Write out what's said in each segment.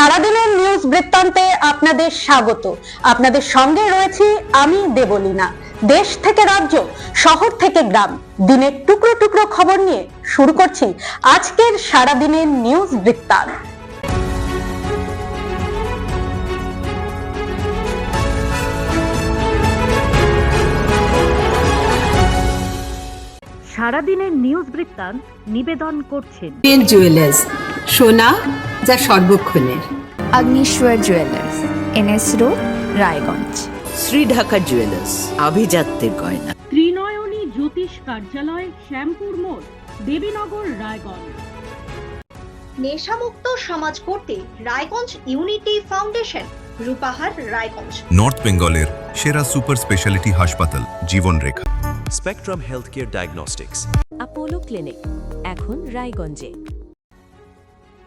সারাদিনের নিউজ বৃত্তান্তে আপনাদের স্বাগত। আপনাদের সঙ্গে রয়েছি আমি দেবলীনা। দেশ থেকে রাজ্য, শহর থেকে গ্রাম, দিনের টুকরো টুকরো খবর নিয়ে শুরু করছি আজকের সারাদিনের নিউজ বৃত্তান্ত। সারাদিনের নিউজ বৃত্তান্ত নিবেদন করছেন জুয়েলার্স, সোনা যা সর্বক্ষণের। Agnishwar jewellers, NS road, Raiganj. Shri Dhaka jewellers, আভিজাত্যের গয়না। ত্রিনয়নী জ্যোতিষ কার্যালয়, শ্যামপুর মোড়, দেবীনগর, রায়গঞ্জ। নেশামুক্ত সমাজ করতে Raiganj unity foundation, Rupahar, Raiganj. North বেঙ্গলের সেরা সুপার স্পেশালিটি হাসপাতাল Jibanrekha. Spectrum health care diagnostics, Apollo clinic, এখন রায়গঞ্জে।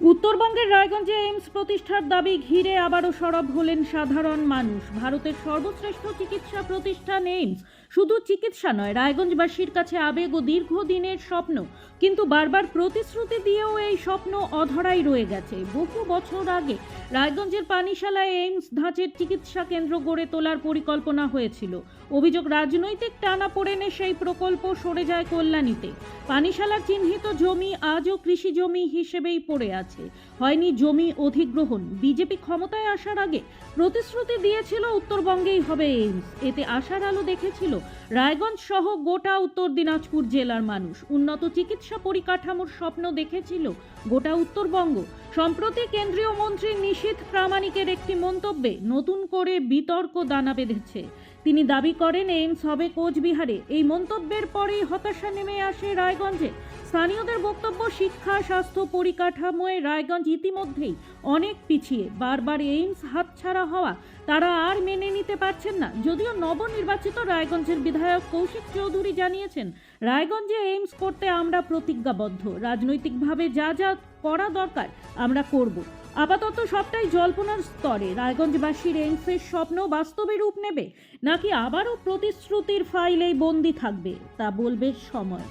উত্তরবঙ্গের রায়গঞ্জে এইমস প্রতিষ্ঠার দাবি ঘিরে আবারও সরব হলেন সাধারণ মানুষ। ভারতের সর্বশ্রেষ্ঠ চিকিৎসা প্রতিষ্ঠান এইমস শুধু চিকিৎসা নয়, রায়গঞ্জবাসীর কাছে আবেগ ও দীর্ঘদিনের স্বপ্ন। কিন্তু বারবার প্রতিশ্রুতি দিয়েও এই স্বপ্ন অধরাই রয়ে গেছে। বহু বছর আগে রায়গঞ্জের পানিশালায় এইমস ধাঁচের চিকিৎসা কেন্দ্র গড়ে তোলার পরিকল্পনা হয়েছিল। অভিযোগ, রাজনৈতিক টানাপোড়েনে সেই প্রকল্প সরে যায় কল্যাণীতে। পানিশালার চিহ্নিত জমি আজও কৃষি জমি হিসেবেই পড়ে আছে, হয়নি জমি অধিগ্রহণ। বিজেপি ক্ষমতায় আসার আগে প্রতিশ্রুতি দিয়েছিল উত্তরবঙ্গেই হবে এইমস। এতে আশার আলো দেখেছিল রায়গঞ্জ সহ গোটা উত্তর দিনাজপুর জেলার মানুষ। উন্নত চিকিৎসা পরিকাঠামোর স্বপ্ন দেখেছিল গোটা উত্তরবঙ্গ। সম্প্রতি কেন্দ্রীয় মন্ত্রী নিশীথ প্রামাণিকের একটি মন্তব্যে নতুন করে বিতর্ক দানা বেঁধেছে। তিনি দাবি করেন এইমস হবে কোচবিহারে। এই মন্তব্যের পরেই হতাশা নেমে আসে রায়গঞ্জে। স্থানীয়দের বক্তব্য, শিক্ষা, স্বাস্থ্য পরিকাঠামোয় রায়গঞ্জ ইতিমধ্যেই অনেক পিছিয়ে। বারবার এইমস হাতছাড়া হওয়া তারা আর মেনে নিতে পারছেন না। যদিও নবনির্বাচিত রায়গঞ্জের বিধায়ক কৌশিক চৌধুরী জানিয়েছেন, রায়গঞ্জে এইমস করতে আমরা প্রতিজ্ঞাবদ্ধ। রাজনৈতিকভাবে যা যা করা দরকার আমরা করব। আপাতত সবটাই জল্পনার স্তরে। রায়গঞ্জবাসীর এইমসের স্বপ্ন বাস্তবে রূপ নেবে নাকি আবারও প্রতিশ্রুতির ফাইলেই বন্দী থাকবে তা বলবে সময়।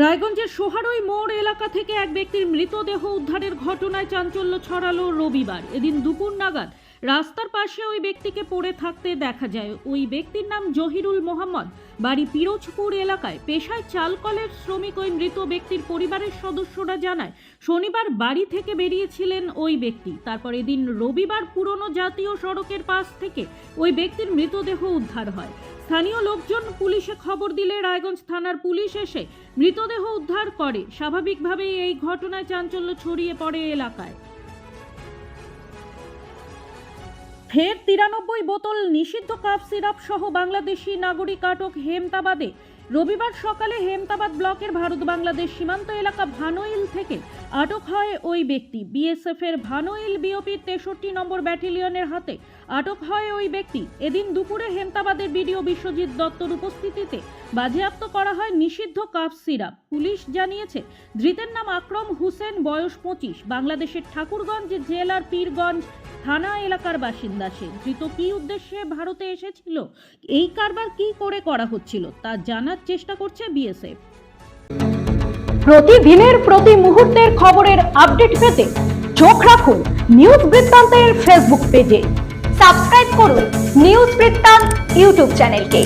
রায়গঞ্জের সোহারই মোড় এলাকা থেকে এক ব্যক্তির মৃতদেহ উদ্ধারের ঘটনায় চাঞ্চল্য ছড়ালো রবিবার। এদিন দুপুর নাগাদ রাস্তার পাশে ওই ব্যক্তিকে পড়ে থাকতে দেখা যায়। ওই ব্যক্তির নাম জহিরুল মোহাম্মদ, বাড়ি পিরোজপুর এলাকায়। পেশায় চালকলের শ্রমিক ওই মৃত ব্যক্তির পরিবারের সদস্যরা জানায়, শনিবার বাড়ি থেকে বেরিয়েছিলেন ওই ব্যক্তি। তারপর এদিন রবিবার পুরনো জাতীয় সড়কের পাশ থেকে ওই ব্যক্তির মৃতদেহ উদ্ধার হয়। স্থানীয় লোকজন পুলিশে খবর দিলে রায়গঞ্জ থানার পুলিশ এসে মৃতদেহ উদ্ধার করে। স্বাভাবিকভাবেই এই ঘটনায় চাঞ্চল্য ছড়িয়ে পড়ে এলাকায়। ফের 93 বোতল নিষিদ্ধ কাফ সিরাপ সহ বাংলাদেশি নাগরিক আটক হেমতাবাদে। রবিবার সকালে হেমতাবাদ ব্লকের ভারত বাংলাদেশ সীমান্ত এলাকা ভানোইল থেকে আটক হয় ওই ব্যক্তি। বিএসএফ এর ভানোইল বিওপির 63 নম্বর ব্যাটালিয়নের হাতে আটক হয় ওই ব্যক্তি। এদিন দুপুরে হেমতাবাদের বিডিও বিশ্বজিৎ দত্তর উপস্থিতিতে বাজেয়াপ্ত করা হয় নিষিদ্ধ কাফ সিরাপ। পুলিশ জানিয়েছে, ধৃতের নাম আকরম হোসেন, বয়স 25, বাংলাদেশের ঠাকুরগঞ্জ জেলার পীরগঞ্জ থানা এলাকার বাসিন্দা সে। ধৃত কী উদ্দেশ্যে ভারতে এসেছিল, এই কারবার কি করে করা হচ্ছিল তা জানার চেষ্টা করছে বিএসএফ। প্রতিদিনের প্রতি মুহূর্তের খবরের আপডেট পেতে চোখ রাখুন নিউজ বৃত্তান্তের ফেসবুক পেজে। সাবস্ক্রাইব করুন নিউজ বৃত্তান্ত ইউটিউব চ্যানেলকে।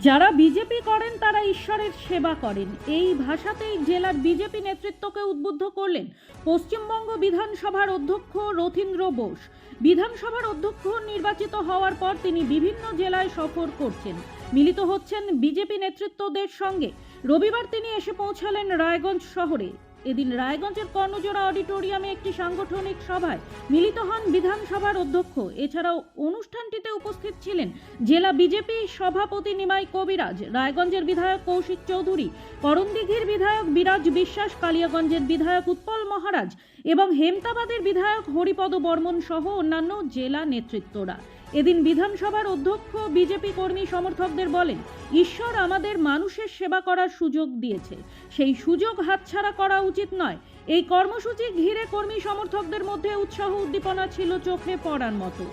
যারা বিজেপি করেন তারা ঈশ্বরের সেবা করেন, এই ভাষাতেই জেলার বিজেপি নেতৃত্বকে উদ্বুদ্ধ করলেন পশ্চিমবঙ্গ বিধানসভার অধ্যক্ষ রথীন্দ্র বোস। বিধানসভার অধ্যক্ষ নির্বাচিত হওয়ার পর তিনি বিভিন্ন জেলায় সফর করছেন, মিলিত হচ্ছেন বিজেপি নেতৃত্বদের সঙ্গে। রবিবার তিনি এসে পৌঁছালেন রায়গঞ্জ শহরে। এদিন রায়গঞ্জের কর্ণজোড়া অডিটোরিয়ামে একটি সাংগঠনিক সভায় মিলিত হন বিধানসভার অধ্যক্ষ। এছাড়াও অনুষ্ঠানটিতে উপস্থিত ছিলেন জেলা বিজেপি সভাপতি নিমাই কবিরাজ, রায়গঞ্জের বিধায়ক কৌশিক চৌধুরী, করণদিঘির বিধায়ক বিরাজ বিশ্বাস, কালিয়াগঞ্জের বিধায়ক উৎপল মহারাজ এবং হেমতাবাদের বিধায়ক হরিপদ বর্মন সহ অন্যান্য জেলা নেতৃত্বরা। এদিন বিধানসভার অধ্যক্ষ বিজেপি কর্মী সমর্থকদের বলেন, ঈশ্বর আমাদের মানুষের সেবা করার সুযোগ দিয়েছে, সেই সুযোগ হাতছাড়া করা উচিত নয়। এই কর্মসূচি ঘিরে কর্মী সমর্থকদের মধ্যে উৎসাহ উদ্দীপনা ছিল চোখে পড়ার মতো।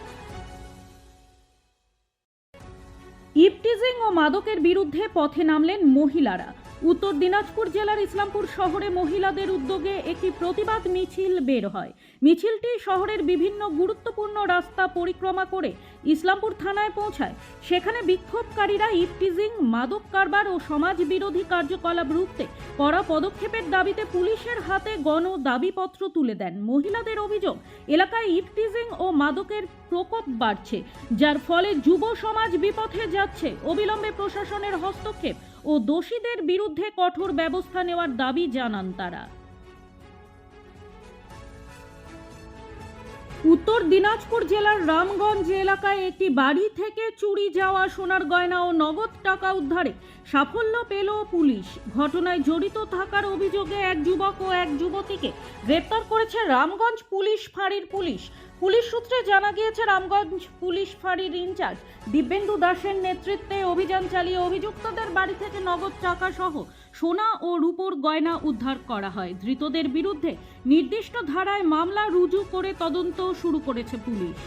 ইভটিজিং ও মাদকের বিরুদ্ধে পথে নামলেন মহিলারা। উত্তর দিনাজপুর জেলার ইসলামপুর শহরে মহিলাদের উদ্যোগে একটি প্রতিবাদ মিছিল বের হয়। মিছিলটি শহরের বিভিন্ন গুরুত্বপূর্ণ রাস্তা পরিক্রমা করে ইসলামপুর থানায় পৌঁছায়। সেখানে বিক্ষোভকারীরা ইভটিজিং, মাদক কারবার ও সমাজ বিরোধী কার্যকলাপ রুখতে কড়া পদক্ষেপের দাবিতে পুলিশের হাতে গণ দাবিপত্র তুলে দেন। মহিলাদের অভিযোগ, এলাকায় ইভটিজিং ও মাদকের প্রকোপ বাড়ছে, যার ফলে যুব সমাজ বিপথে যাচ্ছে। অবিলম্বে প্রশাসনের হস্তক্ষেপ ও দোষীদের বিরুদ্ধে কঠোর ব্যবস্থা নেওয়ার দাবি জানান তারা। উত্তর দিনাজপুর জেলার রামগঞ্জ এলাকায় একটি বাড়ি থেকে চুরি যাওয়া সোনার গয়না ও নগদ টাকা উদ্ধারে সাফল্য পেল পুলিশ। ঘটনায় জড়িত থাকার অভিযোগে এক যুবক ও এক যুবতীকে গ্রেপ্তার করেছে রামগঞ্জ পুলিশ ফাঁড়ির পুলিশ। পুলিশ সূত্রে জানা গিয়েছে, রামগঞ্জ পুলিশ ফাঁড়ির ইনচার্জ দিব্যেন্দু দাসের নেতৃত্বে অভিযান চালিয়ে অভিযুক্তদের বাড়ি থেকে নগদ টাকা সহ সোনা ও রূপোর গয়না উদ্ধার করা হয়। ধৃতদের বিরুদ্ধে নির্দিষ্ট ধারায় মামলা রুজু করে তদন্ত শুরু করেছে পুলিশ।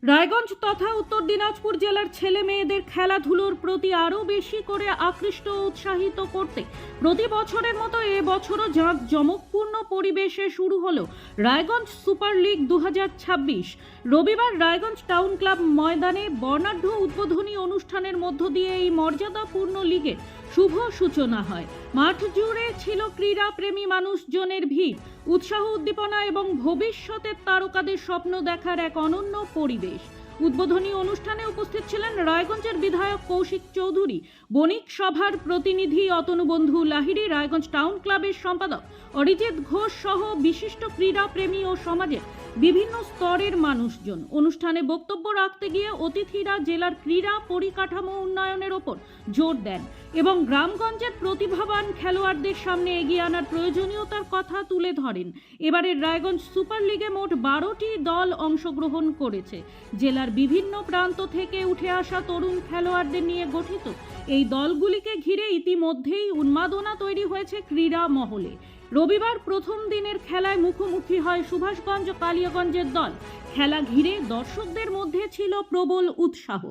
রায়গঞ্জ তথা উত্তর দিনাজপুর জেলার ছেলে মেয়েদের খেলাধুলোর প্রতি আরও বেশি করে আকৃষ্ট ও উৎসাহিত করতে প্রতি বছরের মতো এবছরও জাঁকজমকপূর্ণ পরিবেশে শুরু হলো রায়গঞ্জ সুপার লিগ 2026। রবিবার রায়গঞ্জ টাউন ক্লাব ময়দানে বর্ণাঢ্য উদ্বোধনী অনুষ্ঠানের মধ্য দিয়ে এই মর্যাদাপূর্ণ লিগের শুভ সূচনা হয়। মাঠ জুড়ে ছিল ক্রীড়া প্রেমী মানুষজনের ভিড়, উৎসাহ উদ্দীপনা এবং ভবিষ্যতের তারকাদের স্বপ্ন দেখার এক অনন্য পরিবেশ। উদ্বোধনী অনুষ্ঠানে উপস্থিত ছিলেন রায়গঞ্জের বিধায়ক কৌশিক চৌধুরী, বণিক সভার প্রতিনিধি অতনুবন্ধু লাহিড়ী, রায়গঞ্জ টাউন ক্লাবের সম্পাদক অরিজিৎ ঘোষ সহ বিশিষ্ট ক্রীড়া প্রেমী ও সমাজের বিভিন্ন স্তরের মানুষজন। অনুষ্ঠানে বক্তব্য রাখতে গিয়ে অতিথিরা জেলার ক্রীড়া পরিকাঠামো উন্নয়নের ওপর জোর দেন এবং গ্রামগঞ্জের প্রতিভাবান খেলোয়াড়দের সামনে এগিয়ে আনার প্রয়োজনীয়তার কথা তুলে ধরেন। এবারের রায়গঞ্জ সুপার লিগে মোট 12টি দল অংশগ্রহণ করেছে। জেলার বিভিন্ন প্রান্ত থেকে উঠে আসা তরুণ খেলোয়াড়দের নিয়ে গঠিত এই দলগুলিকে ঘিরে ইতিমধ্যেই উন্মাদনা তৈরি হয়েছে ক্রীড়া মহলে। রবিবার প্রথম দিনের খেলায় মুখোমুখি হয় সুভাষগঞ্জ ও কালিয়াগঞ্জের দল। খেলা ঘিরে দর্শকদের মধ্যে ছিল প্রবল উৎসাহ।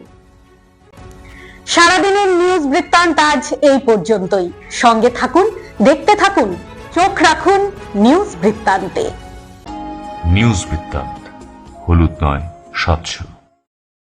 সারাদিনের নিউজ বৃত্তান্ত আজ এই পর্যন্তই। সঙ্গে থাকুন, দেখতে থাকুন, চোখ রাখুন নিউজ বৃত্তান্তে। নিউজ বৃত্তান্ত, হলুদ নয়, স্বচ্ছ।